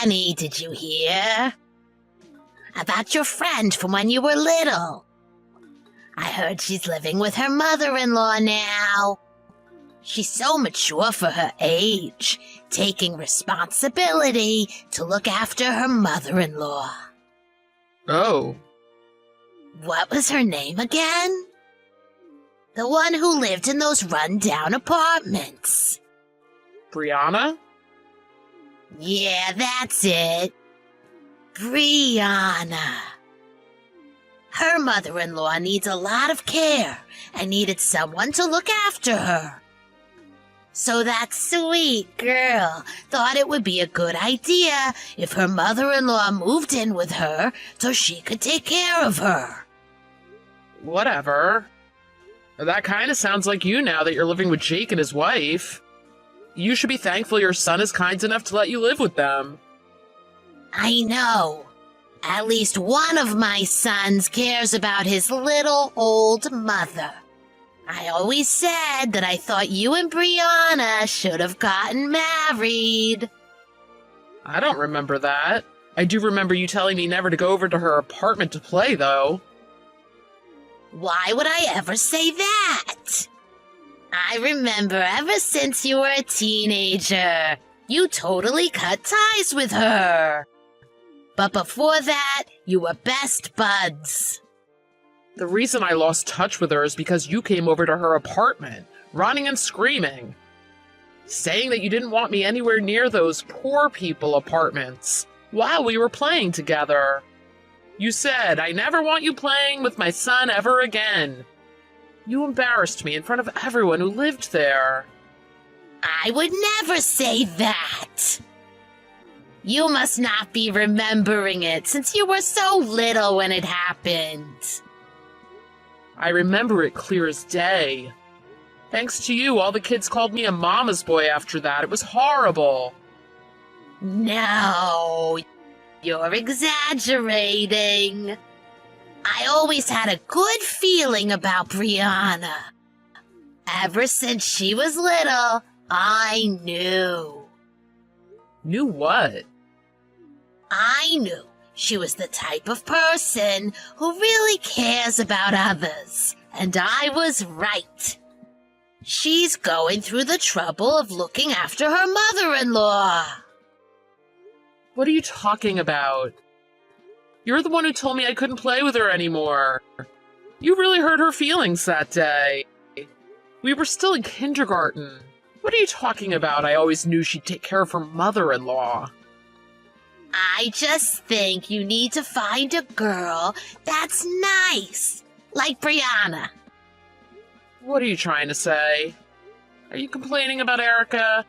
Annie, did you hear? About your friend from when you were little. I heard she's living with her mother-in-law now. She's so mature for her age, taking responsibility to look after her mother-in-law. Oh. What was her name again? The one who lived in those run-down apartments. Brianna? Yeah, that's it. Brianna. Her mother-in-law needs a lot of care and needed someone to look after her. So that sweet girl thought it would be a good idea if her mother-in-law moved in with her so she could take care of her. Whatever. That kind of sounds like you now that you're living with Jake and his wife. You should be thankful your son is kind enough to let you live with them. I know. At least one of my sons cares about his little old mother. I always said that I thought you and Brianna should have gotten married. I don't remember that. I do remember you telling me never to go over to her apartment to play, though. Why would I ever say that? I remember ever since you were a teenager, you totally cut ties with her. But before that, you were best buds. The reason I lost touch with her is because you came over to her apartment, running and screaming, saying that you didn't want me anywhere near those poor people apartments while we were playing together. You said, "I never want you playing with my son ever again." You embarrassed me in front of everyone who lived there. I would never say that. You must not be remembering it since you were so little when it happened. I remember it clear as day. Thanks to you, all the kids called me a mama's boy after that. It was horrible. No, you're exaggerating. I always had a good feeling about Brianna. Ever since she was little, I knew. Knew what? I knew she was the type of person who really cares about others, and I was right. She's going through the trouble of looking after her mother-in-law. What are you talking about? You're the one who told me I couldn't play with her anymore. You really hurt her feelings that day. We were still in kindergarten. What are you talking about? I always knew she'd take care of her mother-in-law. I just think you need to find a girl that's nice, like Brianna. What are you trying to say? Are you complaining about Erica?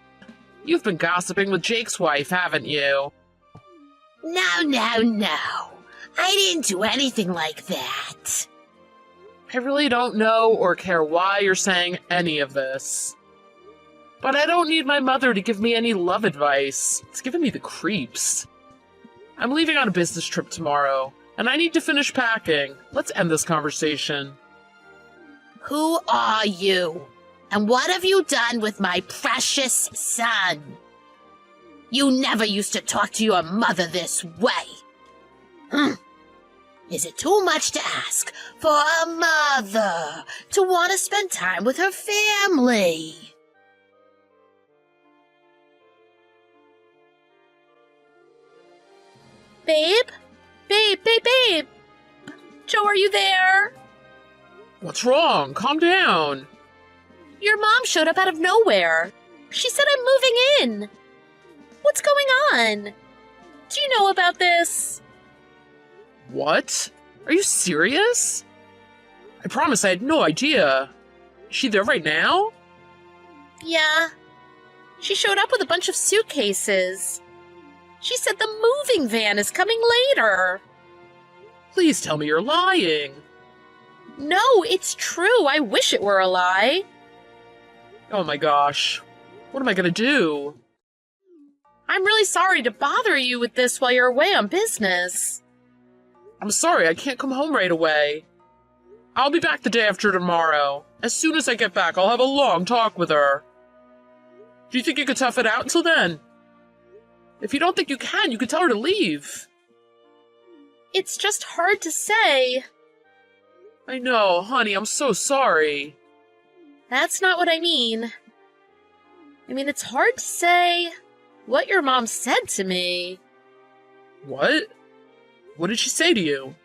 You've been gossiping with Jake's wife, haven't you? No. I didn't do anything like that. I really don't know or care why you're saying any of this. But I don't need my mother to give me any love advice. It's giving me the creeps. I'm leaving on a business trip tomorrow, and I need to finish packing. Let's end this conversation. Who are you? And what have you done with my precious son? You never used to talk to your mother this way. Is it too much to ask for a mother to want to spend time with her family? Babe? Babe! Joe, are you there? What's wrong? Calm down. Your mom showed up out of nowhere. She said I'm moving in. What's going on? Do you know about this? What? Are you serious? I promise I had no idea. Is she there right now? Yeah. She showed up with a bunch of suitcases. She said the moving van is coming later. Please tell me you're lying. No, it's true. I wish it were a lie. Oh my gosh. What am I gonna do? I'm really sorry to bother you with this while you're away on business. I'm sorry, I can't come home right away. I'll be back the day after tomorrow. As soon as I get back, I'll have a long talk with her. Do you think you could tough it out until then? If you don't think you can tell her to leave. It's just hard to say. I know, honey, I'm so sorry. That's not what I mean. I mean, it's hard to say what your mom said to me. What? What did she say to you?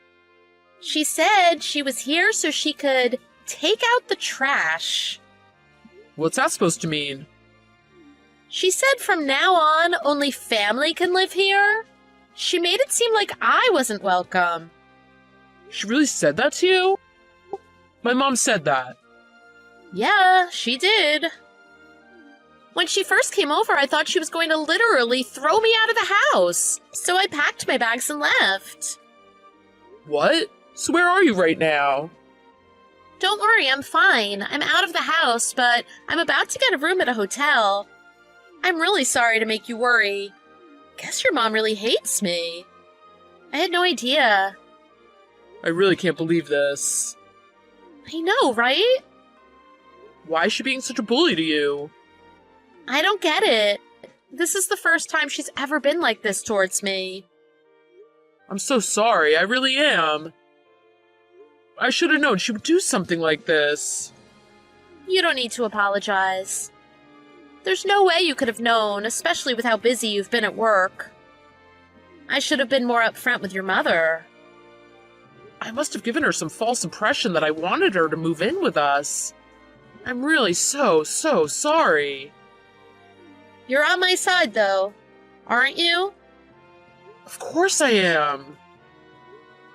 She said she was here so she could take out the trash. What's that supposed to mean? She said from now on, only family can live here. She made it seem like I wasn't welcome. She really said that to you? My mom said that. Yeah, she did. When she first came over, I thought she was going to literally throw me out of the house. So I packed my bags and left. What? So where are you right now? Don't worry, I'm fine. I'm out of the house, but I'm about to get a room at a hotel. I'm really sorry to make you worry. Guess your mom really hates me. I had no idea. I really can't believe this. I know, right? Why is she being such a bully to you? I don't get it. This is the first time she's ever been like this towards me. I'm so sorry, I really am. I should have known she would do something like this. You don't need to apologize. There's no way you could have known, especially with how busy you've been at work. I should have been more upfront with your mother. I must have given her some false impression that I wanted her to move in with us. I'm really so sorry. You're on my side, though, aren't you? Of course I am.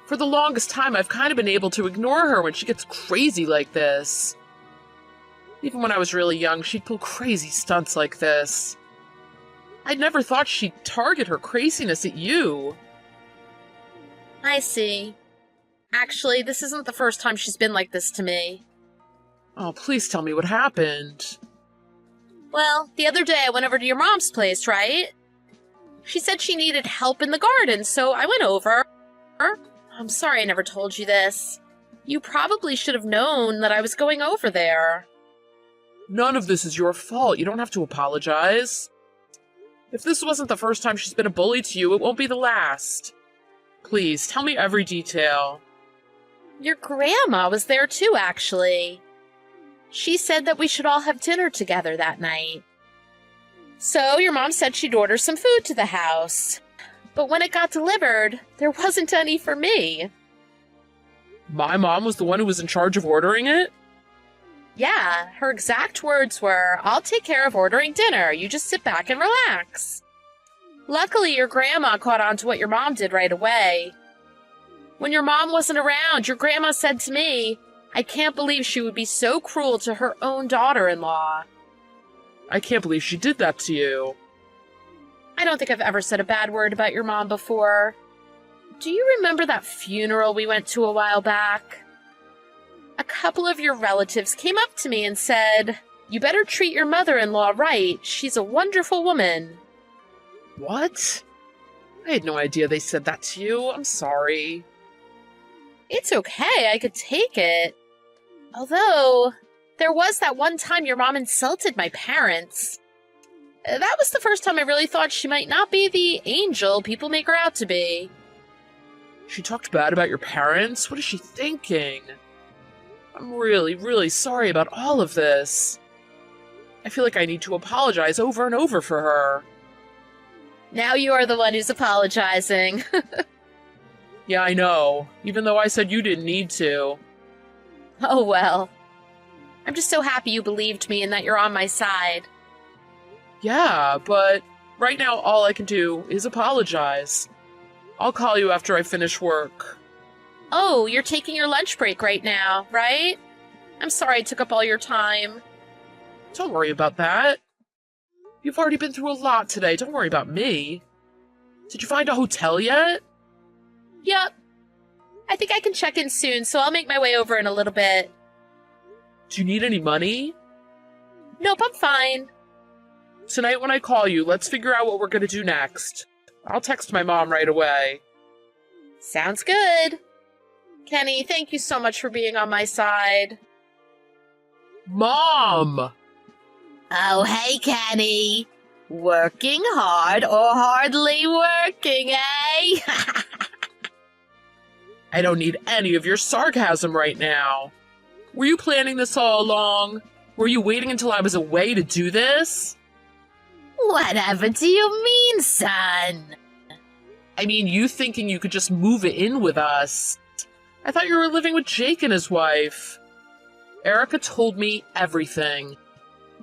For the longest time, I've kind of been able to ignore her when she gets crazy like this. Even when I was really young, she'd pull crazy stunts like this. I'd never thought she'd target her craziness at you. I see. Actually, this isn't the first time she's been like this to me. Oh, please tell me what happened. Well, the other day I went over to your mom's place, right? She said she needed help in the garden, so I went over. I'm sorry I never told you this. You probably should have known that I was going over there. None of this is your fault. You don't have to apologize. If this wasn't the first time she's been a bully to you, it won't be the last. Please, tell me every detail. Your grandma was there too, actually. She said that we should all have dinner together that night. So your mom said she'd order some food to the house. But when it got delivered, there wasn't any for me. My mom was the one who was in charge of ordering it? Yeah, her exact words were, "I'll take care of ordering dinner. You just sit back and relax." Luckily, your grandma caught on to what your mom did right away. When your mom wasn't around, your grandma said to me, "I can't believe she would be so cruel to her own daughter-in-law." I can't believe she did that to you. I don't think I've ever said a bad word about your mom before. Do you remember that funeral we went to a while back? A couple of your relatives came up to me and said, "You better treat your mother-in-law right. She's a wonderful woman." What? I had no idea they said that to you. I'm sorry. It's okay, I could take it. Although, there was that one time your mom insulted my parents. That was the first time I really thought she might not be the angel people make her out to be. She talked bad about your parents? What is she thinking? I'm really sorry about all of this. I feel like I need to apologize over and over for her. Now you are the one who's apologizing. Yeah, I know. Even though I said you didn't need to. Oh well. I'm just so happy you believed me and that you're on my side. Yeah, but right now all I can do is apologize. I'll call you after I finish work. Oh, you're taking your lunch break right now, right? I'm sorry I took up all your time. Don't worry about that. You've already been through a lot today. Don't worry about me. Did you find a hotel yet? Yep. I think I can check in soon, so I'll make my way over in a little bit. Do you need any money? Nope, I'm fine. Tonight when I call you, let's figure out what we're gonna do next. I'll text my mom right away. Sounds good. Kenny, thank you so much for being on my side. Mom! Oh, hey, Kenny. Working hard or hardly working, eh? I don't need any of your sarcasm right now. Were you planning this all along? Were you waiting until I was away to do this? Whatever do you mean, son? I mean, you thinking you could just move in with us. I thought you were living with Jake and his wife. Erica told me everything.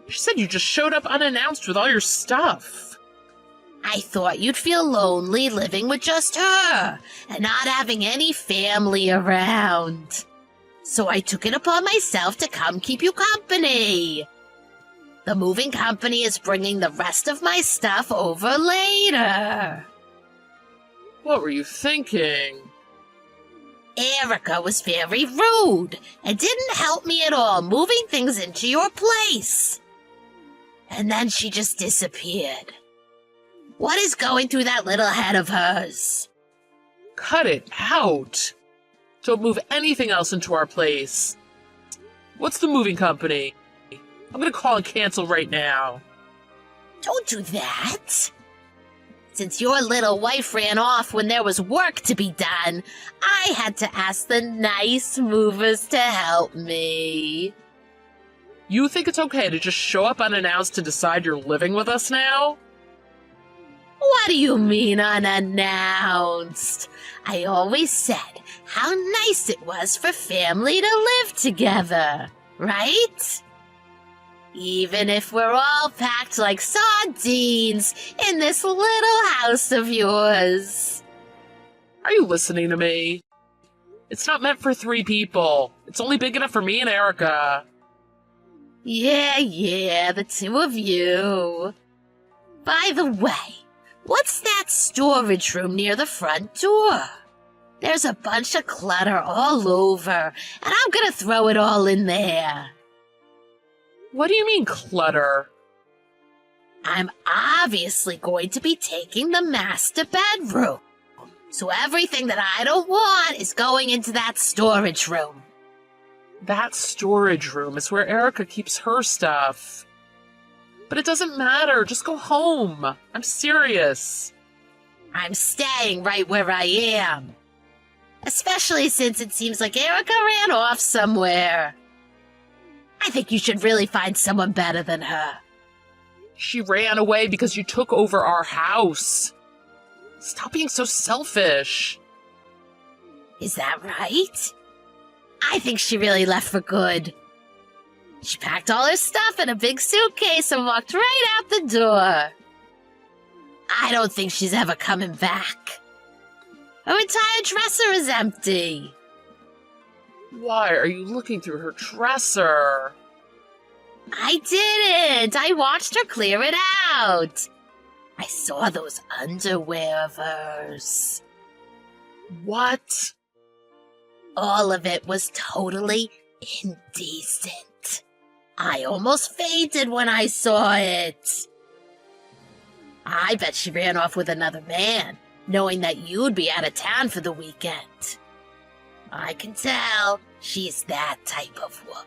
She said you just showed up unannounced with all your stuff. I thought you'd feel lonely living with just her and not having any family around. So I took it upon myself to come keep you company. The moving company is bringing the rest of my stuff over later. What were you thinking? Erica was very rude and didn't help me at all moving things into your place. And then she just disappeared. What is going through that little head of hers? Cut it out. Don't move anything else into our place. What's the moving company? I'm gonna call and cancel right now. Don't do that. Since your little wife ran off when there was work to be done, I had to ask the nice movers to help me. You think it's okay to just show up unannounced and decide you're living with us now? What do you mean unannounced? I always said how nice it was for family to live together, right? Even if we're all packed like sardines in this little house of yours. Are you listening to me? It's not meant for 3 people. It's only big enough for me and Erica. Yeah, the 2 of you. By the way, what's that storage room near the front door? There's a bunch of clutter all over, and I'm gonna throw it all in there. What do you mean, clutter? I'm obviously going to be taking the master bedroom. So everything that I don't want is going into that storage room. That storage room is where Erica keeps her stuff. But it doesn't matter. Just go home. I'm serious. I'm staying right where I am. Especially since it seems like Erica ran off somewhere. I think you should really find someone better than her. She ran away because you took over our house. Stop being so selfish. Is that right? I think she really left for good. She packed all her stuff in a big suitcase and walked right out the door. I don't think she's ever coming back. Her entire dresser is empty. Why are you looking through her dresser? I didn't. I watched her clear it out. I saw those underwear of hers. What? All of it was totally indecent. I almost fainted when I saw it. I bet she ran off with another man, knowing that you'd be out of town for the weekend. I can tell she's that type of woman.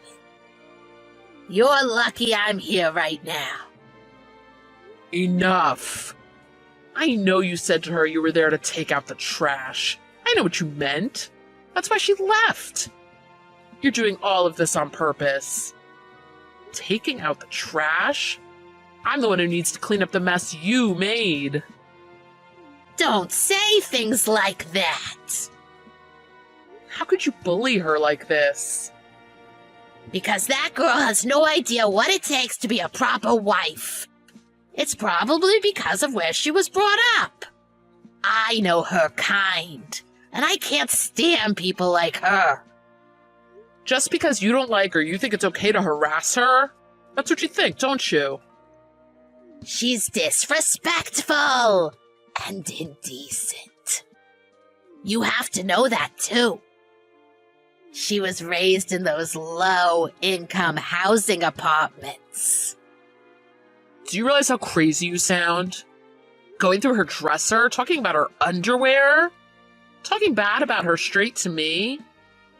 You're lucky I'm here right now. Enough. I know you said to her you were there to take out the trash. I know what you meant. That's why she left. You're doing all of this on purpose. Taking out the trash? I'm the one who needs to clean up the mess you made. Don't say things like that. How could you bully her like this? Because that girl has no idea what it takes to be a proper wife. It's probably because of where she was brought up. I know her kind, and I can't stand people like her. Just because you don't like her, you think it's okay to harass her? That's what you think, don't you? She's disrespectful and indecent. You have to know that, too. She was raised in those low-income housing apartments. Do you realize how crazy you sound? Going through her dresser, talking about her underwear, talking bad about her straight to me.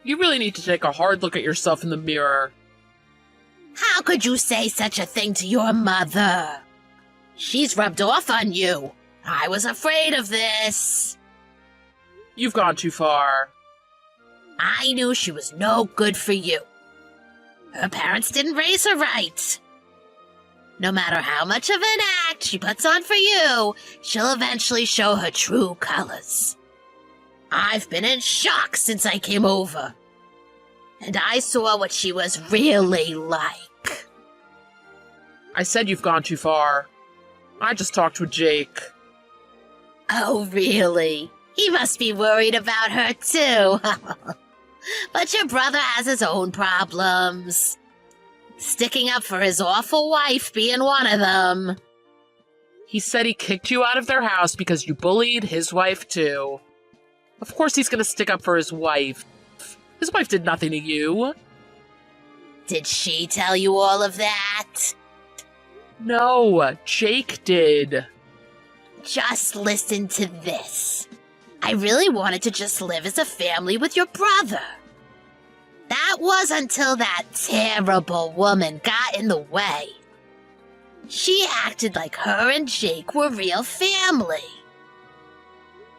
You really need to take a hard look at yourself in the mirror. How could you say such a thing to your mother? She's rubbed off on you. I was afraid of this. You've gone too far. I knew she was no good for you. Her parents didn't raise her right. No matter how much of an act she puts on for you, she'll eventually show her true colors. I've been in shock since I came over, and I saw what she was really like. I said you've gone too far. I just talked with Jake. Oh, really? He must be worried about her, too. But your brother has his own problems. Sticking up for his awful wife being one of them. He said he kicked you out of their house because you bullied his wife, too. Of course he's gonna stick up for his wife. His wife did nothing to you. Did she tell you all of that? No, Jake did. Just listen to this. I really wanted to just live as a family with your brother. That was until that terrible woman got in the way. She acted like her and Jake were real family.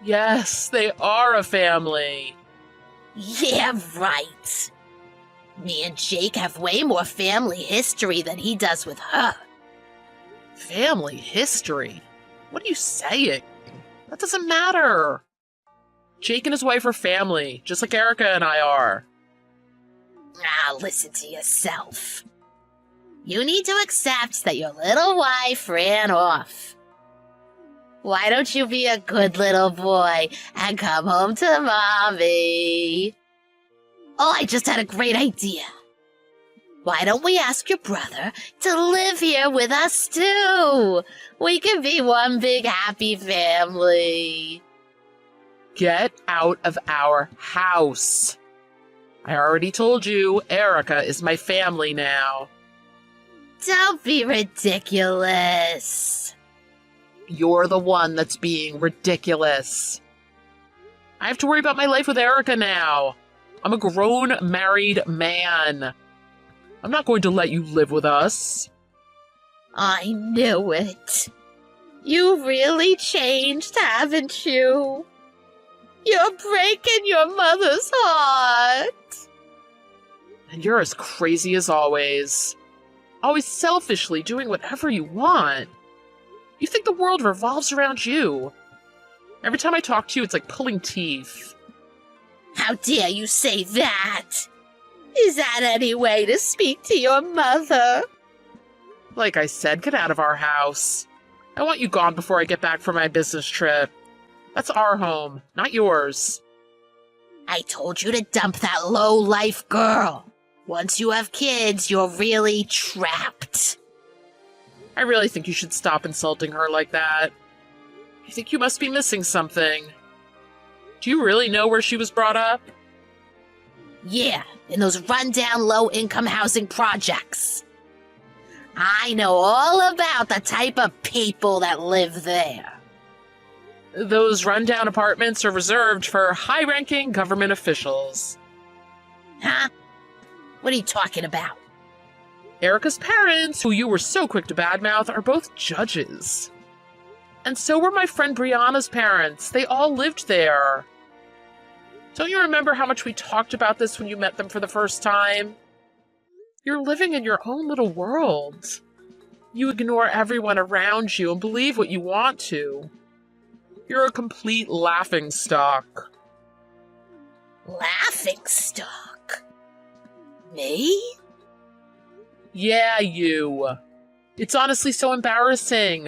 Yes, they are a family. Yeah, right. Me and Jake have way more family history than he does with her. Family history? What are you saying? That doesn't matter. Jake and his wife are family, just like Erica and I are. Ah, listen to yourself. You need to accept that your little wife ran off. Why don't you be a good little boy and come home to Mommy? Oh, I just had a great idea. Why don't we ask your brother to live here with us too? We can be one big happy family. Get out of our house. I already told you, Erica is my family now. Don't be ridiculous. You're the one that's being ridiculous. I have to worry about my life with Erica now. I'm a grown, married man. I'm not going to let you live with us. I knew it. You really changed, haven't you? You're breaking your mother's heart. And you're as crazy as always. Always selfishly doing whatever you want. You think the world revolves around you. Every time I talk to you, it's like pulling teeth. How dare you say that? Is that any way to speak to your mother? Like I said, get out of our house. I want you gone before I get back from my business trip. That's our home, not yours. I told you to dump that low-life girl. Once you have kids, you're really trapped. I really think you should stop insulting her like that. I think you must be missing something. Do you really know where she was brought up? Yeah, in those rundown low-income housing projects. I know all about the type of people that live there. Those rundown apartments are reserved for high-ranking government officials. Huh? What are you talking about? Erica's parents, who you were so quick to badmouth, are both judges. And so were my friend Brianna's parents. They all lived there. Don't you remember how much we talked about this when you met them for the first time? You're living in your own little world. You ignore everyone around you and believe what you want to. You're a complete laughingstock. Laughingstock? Me? Yeah, you. It's honestly so embarrassing.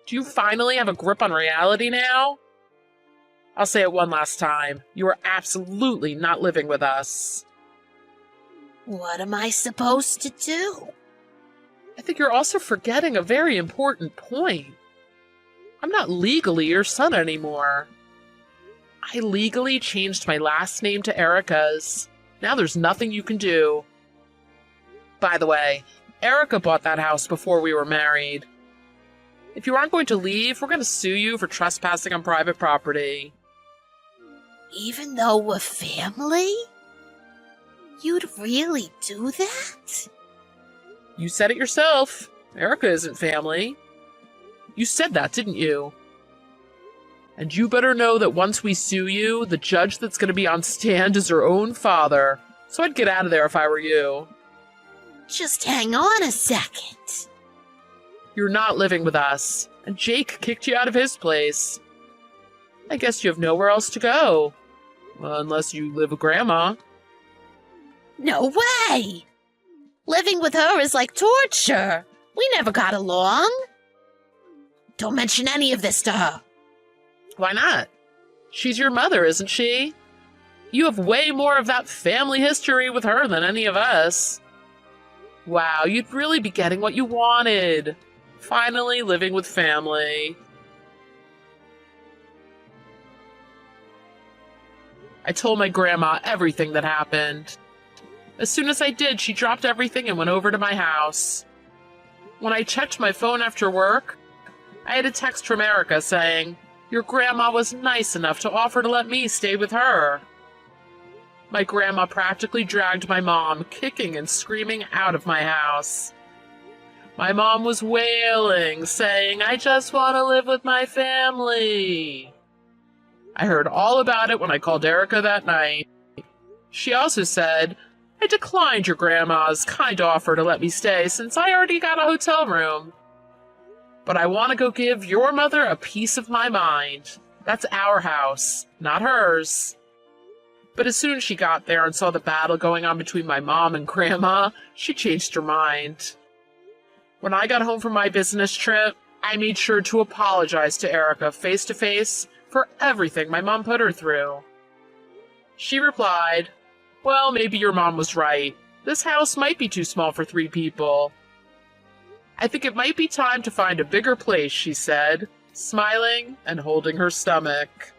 Do you finally have a grip on reality now? I'll say it one last time. You are absolutely not living with us. What am I supposed to do? I think you're also forgetting a very important point. I'm not legally your son anymore. I legally changed my last name to Erica's. Now there's nothing you can do. By the way, Erica bought that house before we were married. If you aren't going to leave, we're going to sue you for trespassing on private property. Even though we're family? You'd really do that? You said it yourself. Erica isn't family. You said that, didn't you? And you better know that once we sue you, the judge that's going to be on stand is your own father. So I'd get out of there if I were you. Just hang on a second. You're not living with us, and Jake kicked you out of his place. I guess you have nowhere else to go. Well, unless you live with Grandma. No way! Living with her is like torture. We never got along. Don't mention any of this to her. Why not? She's your mother, isn't she? You have way more of that family history with her than any of us. Wow, you'd really be getting what you wanted. Finally living with family. I told my grandma everything that happened. As soon as I did, she dropped everything and went over to my house. When I checked my phone after work, I had a text from Erica saying, "Your grandma was nice enough to offer to let me stay with her." My grandma practically dragged my mom, kicking and screaming, out of my house. My mom was wailing, saying, "I just want to live with my family." I heard all about it when I called Erica that night. She also said, "I declined your grandma's kind offer to let me stay since I already got a hotel room. But I want to go give your mother a piece of my mind. That's our house, not hers." But as soon as she got there and saw the battle going on between my mom and Grandma, she changed her mind. When I got home from my business trip, I made sure to apologize to Erica face to face for everything my mom put her through. She replied, "Well, maybe your mom was right. This house might be too small for 3 people. I think it might be time to find a bigger place," she said, smiling and holding her stomach.